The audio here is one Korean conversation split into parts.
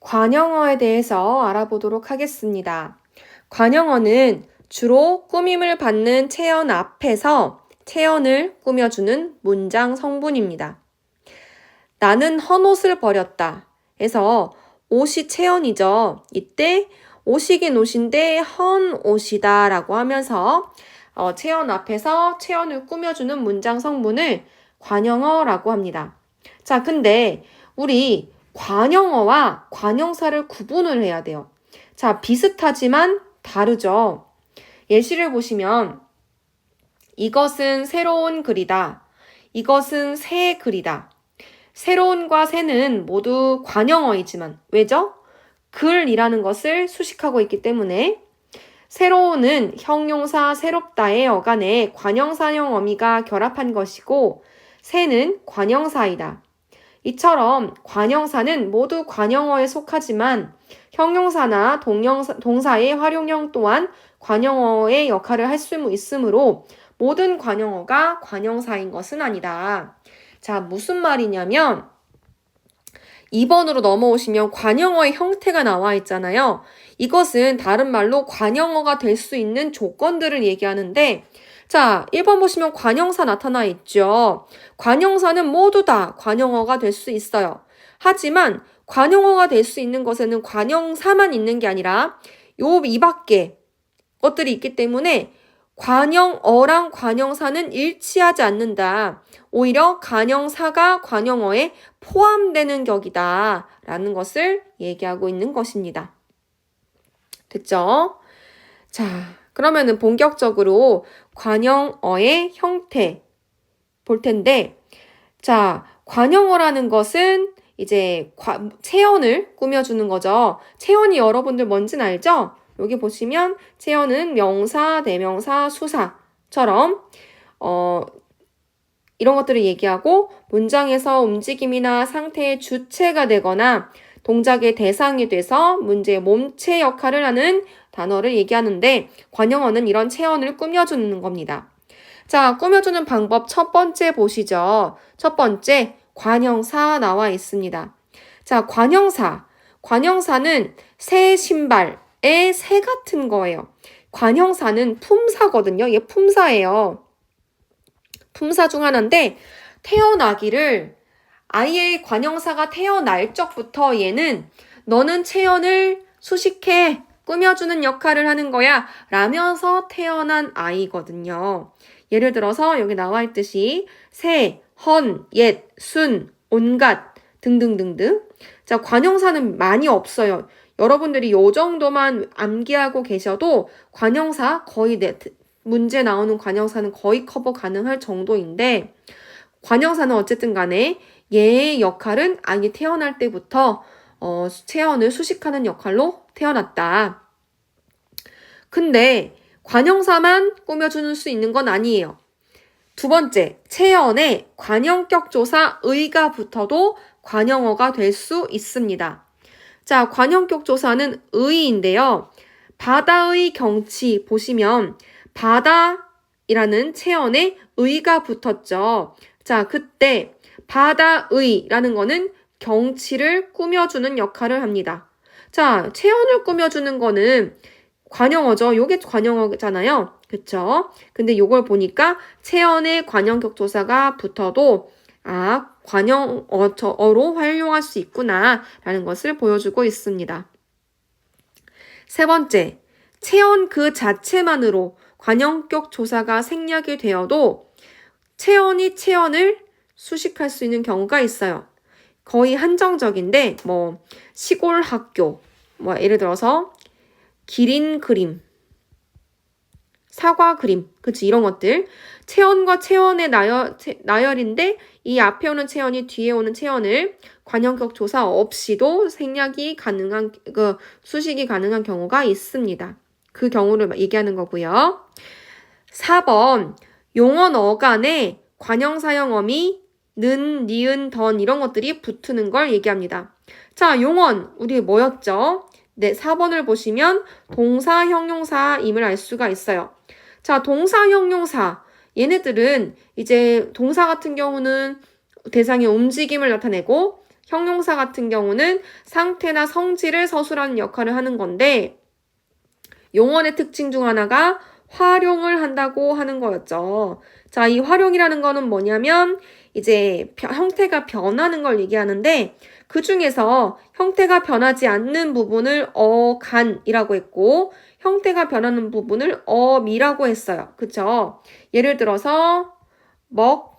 관형어에 대해서 알아보도록 하겠습니다. 관형어는 주로 꾸밈을 받는 체언 앞에서 체언을 꾸며주는 문장 성분입니다. 나는 헌옷을 버렸다 해서 옷이 체언이죠. 이때 옷이긴 옷인데 헌옷이다 라고 하면서 체언 앞에서 체언을 꾸며주는 문장 성분을 관형어라고 합니다. 자, 근데 우리 관형어와 관형사를 구분을 해야 돼요. 자, 비슷하지만 다르죠. 예시를 보시면 이것은 새로운 글이다. 이것은 새 글이다. 새로운과 새는 모두 관형어이지만 왜죠? 글이라는 것을 수식하고 있기 때문에 새로운은 형용사 새롭다의 어간에 관형사형 어미가 결합한 것이고 새는 관형사이다. 이처럼 관형사는 모두 관형어에 속하지만 형용사나 동사의 활용형 또한 관형어의 역할을 할 수 있으므로 모든 관형어가 관형사인 것은 아니다. 자, 무슨 말이냐면 2번으로 넘어오시면 관형어의 형태가 나와 있잖아요. 이것은 다른 말로 관형어가 될 수 있는 조건들을 얘기하는데 자, 1번 보시면 관형사 나타나 있죠. 관형사는 모두 다 관형어가 될 수 있어요. 하지만 관형어가 될 수 있는 것에는 관형사만 있는 게 아니라 이 밖에 것들이 있기 때문에 관형어랑 관형사는 일치하지 않는다. 오히려 관형사가 관형어에 포함되는 격이다. 라는 것을 얘기하고 있는 것입니다. 됐죠? 자, 그러면은 본격적으로 관형어의 형태 볼 텐데, 자, 관형어라는 것은 이제 체언을 꾸며주는 거죠. 체언이 여러분들 뭔지는 알죠? 여기 보시면 체언은 명사, 대명사, 수사처럼 이런 것들을 얘기하고 문장에서 움직임이나 상태의 주체가 되거나 동작의 대상이 돼서 문제의 몸체 역할을 하는 단어를 얘기하는데 관형어는 이런 체언을 꾸며주는 겁니다. 자, 꾸며주는 방법 첫 번째 보시죠. 첫 번째, 관형사 나와 있습니다. 자, 관형사는 새 신발의 새 같은 거예요. 관형사는 품사거든요. 얘 품사예요. 품사 중 하나인데 태어나기를 아이의 관형사가 태어날 적부터 얘는 너는 체언을 수식해 꾸며주는 역할을 하는 거야 라면서 태어난 아이거든요. 예를 들어서 여기 나와 있듯이 새, 헌, 옛, 순, 온갖 등등등등. 자, 관형사는 많이 없어요. 여러분들이 요 정도만 암기하고 계셔도 관형사 거의 문제 나오는 관형사는 거의 커버 가능할 정도인데 관형사는 어쨌든 간에 얘의 역할은 아이 태어날 때부터 체언을 수식하는 역할로 태어났다. 근데 관형사만 꾸며주는 수 있는 건 아니에요. 두 번째, 체언에 관형격 조사 의가 붙어도 관형어가 될 수 있습니다. 자, 관형격 조사는 의인데요. 바다의 경치 보시면 바다이라는 체언에 의가 붙었죠. 자, 그때 바다의라는 거는 경치를 꾸며주는 역할을 합니다. 자, 체언을 꾸며주는 거는 관형어죠. 요게 관형어잖아요. 그쵸? 근데 요걸 보니까 체언에 관형격 조사가 붙어도 관형어로 활용할 수 있구나 라는 것을 보여주고 있습니다. 세 번째, 체언 그 자체만으로 관형격 조사가 생략이 되어도 체언이 체언을 수식할 수 있는 경우가 있어요. 거의 한정적인데 시골 학교, 예를 들어서 기린 그림, 사과 그림, 그치 이런 것들 체언과 체언의 나열인데 이 앞에 오는 체언이 뒤에 오는 체언을 관형격 조사 없이도 생략이 가능한 수식이 가능한 경우가 있습니다. 그 경우를 얘기하는 거고요. 4번 용언 어간에 관형사형 어미 는, 니은, 던 이런 것들이 붙는 걸 얘기합니다. 자, 용언 우리 뭐였죠? 네, 4번을 보시면 동사, 형용사임을 알 수가 있어요. 자, 동사, 형용사 얘네들은 이제 동사 같은 경우는 대상의 움직임을 나타내고 형용사 같은 경우는 상태나 성질을 서술하는 역할을 하는 건데 용언의 특징 중 하나가 활용을 한다고 하는 거였죠. 자, 이 활용이라는 거는 뭐냐면 이제 형태가 변하는 걸 얘기하는데 그 중에서 형태가 변하지 않는 부분을 어간이라고 했고 형태가 변하는 부분을 어미라고 했어요. 그쵸? 예를 들어서 먹다,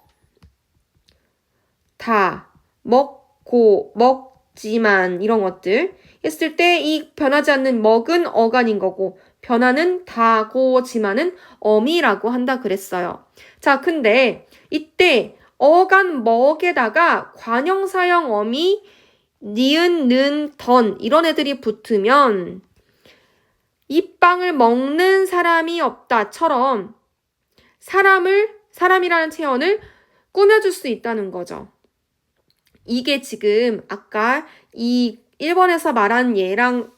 먹고, 먹지만 이런 것들 했을 때 이 변하지 않는 먹은 어간인 거고 변하는 다고지만은 어미라고 한다 그랬어요. 자, 근데 이때 어간 먹에다가 관형사형 어미 니은, 는, 던 이런 애들이 붙으면 이 빵을 먹는 사람이 없다처럼 사람이라는 체언을 꾸며줄 수 있다는 거죠. 이게 지금 아까 이 1번에서 말한 예랑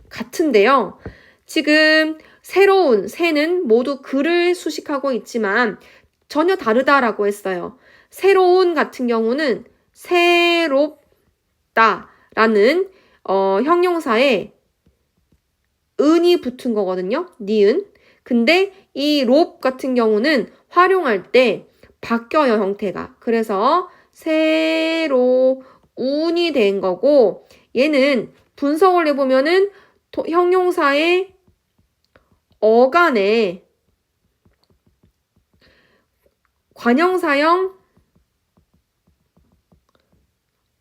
같은데요. 지금 새로운, 새는 모두 글을 수식하고 있지만 전혀 다르다라고 했어요. 새로운 같은 경우는 새롭다라는 형용사에 은이 붙은 거거든요. 니은. 근데 이 롭 같은 경우는 활용할 때 바뀌어요, 형태가. 그래서 새로운이 된 거고 얘는 분석을 해보면은 형용사의 어간에 관형사형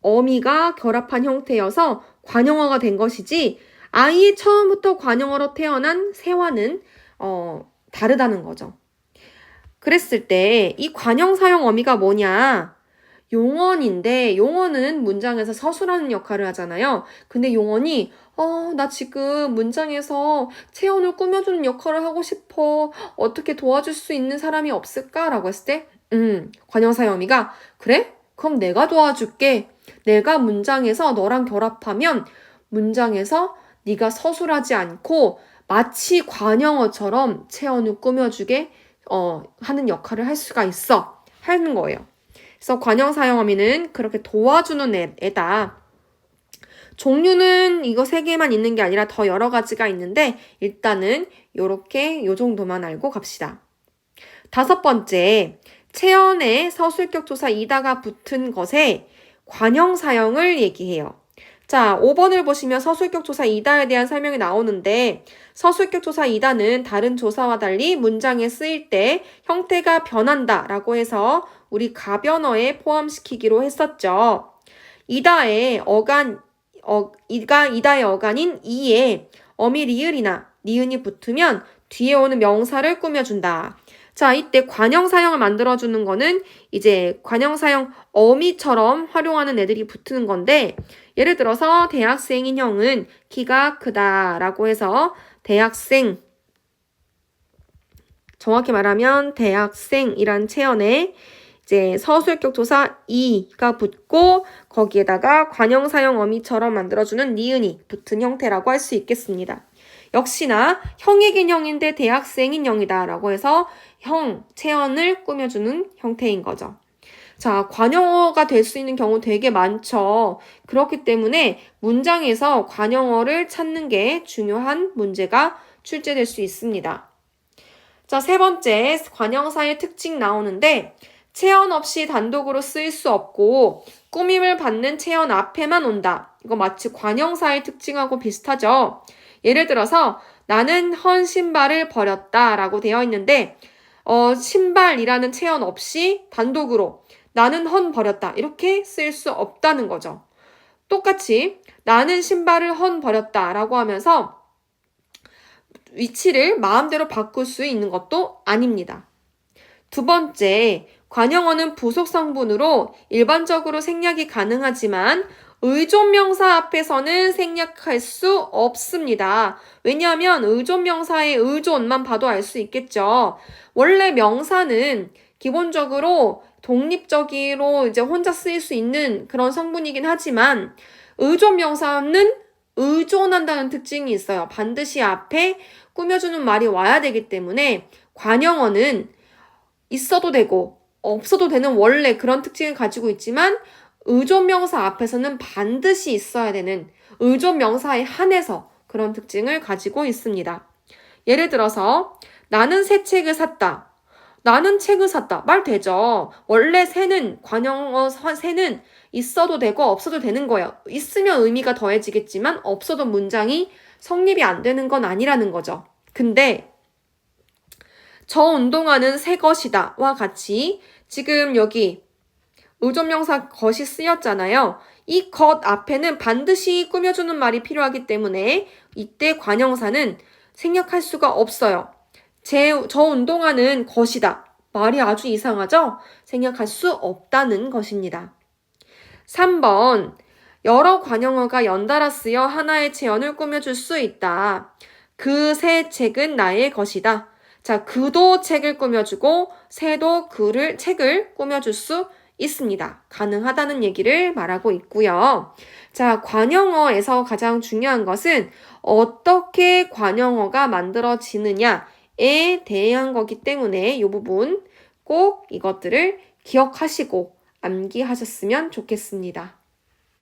어미가 결합한 형태여서 관형어가 된 것이지 아예 처음부터 관형어로 태어난 새와는 다르다는 거죠. 그랬을 때 이 관형사형 어미가 뭐냐? 용언인데 용언은 문장에서 서술하는 역할을 하잖아요. 근데 용언이 나 지금 문장에서 체온을 꾸며주는 역할을 하고 싶어. 어떻게 도와줄 수 있는 사람이 없을까? 라고 했을 때 관형사형 어미가 그래? 그럼 내가 도와줄게. 내가 문장에서 너랑 결합하면 문장에서 네가 서술하지 않고 마치 관형어처럼 체온을 꾸며주게 하는 역할을 할 수가 있어. 하는 거예요. 그래서 관형사형어미는 그렇게 도와주는 애다. 종류는 이거 3개만 있는 게 아니라 더 여러 가지가 있는데 일단은 요렇게 요 정도만 알고 갑시다. 5번째, 체언에 서술격 조사 이다가 붙은 것에 관형사형을 얘기해요. 자, 5번을 보시면 서술격 조사 이다에 대한 설명이 나오는데 서술격 조사 이다는 다른 조사와 달리 문장에 쓰일 때 형태가 변한다 라고 해서 우리 가변어에 포함시키기로 했었죠. 이다의 어간인 이에 어미 리을이나 니은이 붙으면 뒤에 오는 명사를 꾸며준다. 자, 이때 관형사형을 만들어주는 거는 이제 관형사형 어미처럼 활용하는 애들이 붙는 건데 예를 들어서 대학생인 형은 키가 크다라고 해서 대학생, 정확히 말하면 대학생이란 체언에 이제 서술격 조사 이가 붙고 거기에다가 관형사형 어미처럼 만들어주는 니은이 붙은 형태라고 할 수 있겠습니다. 역시나 형이긴 형인데 대학생인 형이다 라고 해서 형, 체언을 꾸며주는 형태인 거죠. 자, 관형어가 될 수 있는 경우 되게 많죠. 그렇기 때문에 문장에서 관형어를 찾는 게 중요한 문제가 출제될 수 있습니다. 자, 3번째, 관형사의 특징 나오는데 체언 없이 단독으로 쓰일 수 없고 꾸밈을 받는 체언 앞에만 온다. 이거 마치 관형사의 특징하고 비슷하죠. 예를 들어서 나는 헌 신발을 버렸다 라고 되어 있는데 신발이라는 체언 없이 단독으로 나는 헌 버렸다 이렇게 쓸 수 없다는 거죠. 똑같이 나는 신발을 헌 버렸다 라고 하면서 위치를 마음대로 바꿀 수 있는 것도 아닙니다. 2번째, 관형어는 부속성분으로 일반적으로 생략이 가능하지만 의존명사 앞에서는 생략할 수 없습니다. 왜냐하면 의존명사의 의존만 봐도 알 수 있겠죠. 원래 명사는 기본적으로 독립적으로 이제 혼자 쓰일 수 있는 그런 성분이긴 하지만 의존명사는 의존한다는 특징이 있어요. 반드시 앞에 꾸며주는 말이 와야 되기 때문에 관형어는 있어도 되고 없어도 되는 원래 그런 특징을 가지고 있지만 의존명사 앞에서는 반드시 있어야 되는 의존명사에 한해서 그런 특징을 가지고 있습니다. 예를 들어서 나는 새 책을 샀다. 나는 책을 샀다. 말 되죠. 원래 새는 관용어 새는 있어도 되고 없어도 되는 거예요. 있으면 의미가 더해지겠지만 없어도 문장이 성립이 안 되는 건 아니라는 거죠. 근데 저 운동화는 새 것이다 와 같이 지금 여기 의존명사 것이 쓰였잖아요. 이 것 앞에는 반드시 꾸며주는 말이 필요하기 때문에 이때 관형사는 생략할 수가 없어요. 저 운동화는 것이다. 말이 아주 이상하죠? 생략할 수 없다는 것입니다. 3번 여러 관형어가 연달아 쓰여 하나의 체언을 꾸며줄 수 있다. 그 새 책은 나의 것이다. 자, 그도 책을 꾸며주고 새도 책을 꾸며줄 수 있습니다. 가능하다는 얘기를 말하고 있고요. 자, 관형어에서 가장 중요한 것은 어떻게 관형어가 만들어지느냐에 대한 거기 때문에 이 부분 꼭 이것들을 기억하시고 암기하셨으면 좋겠습니다.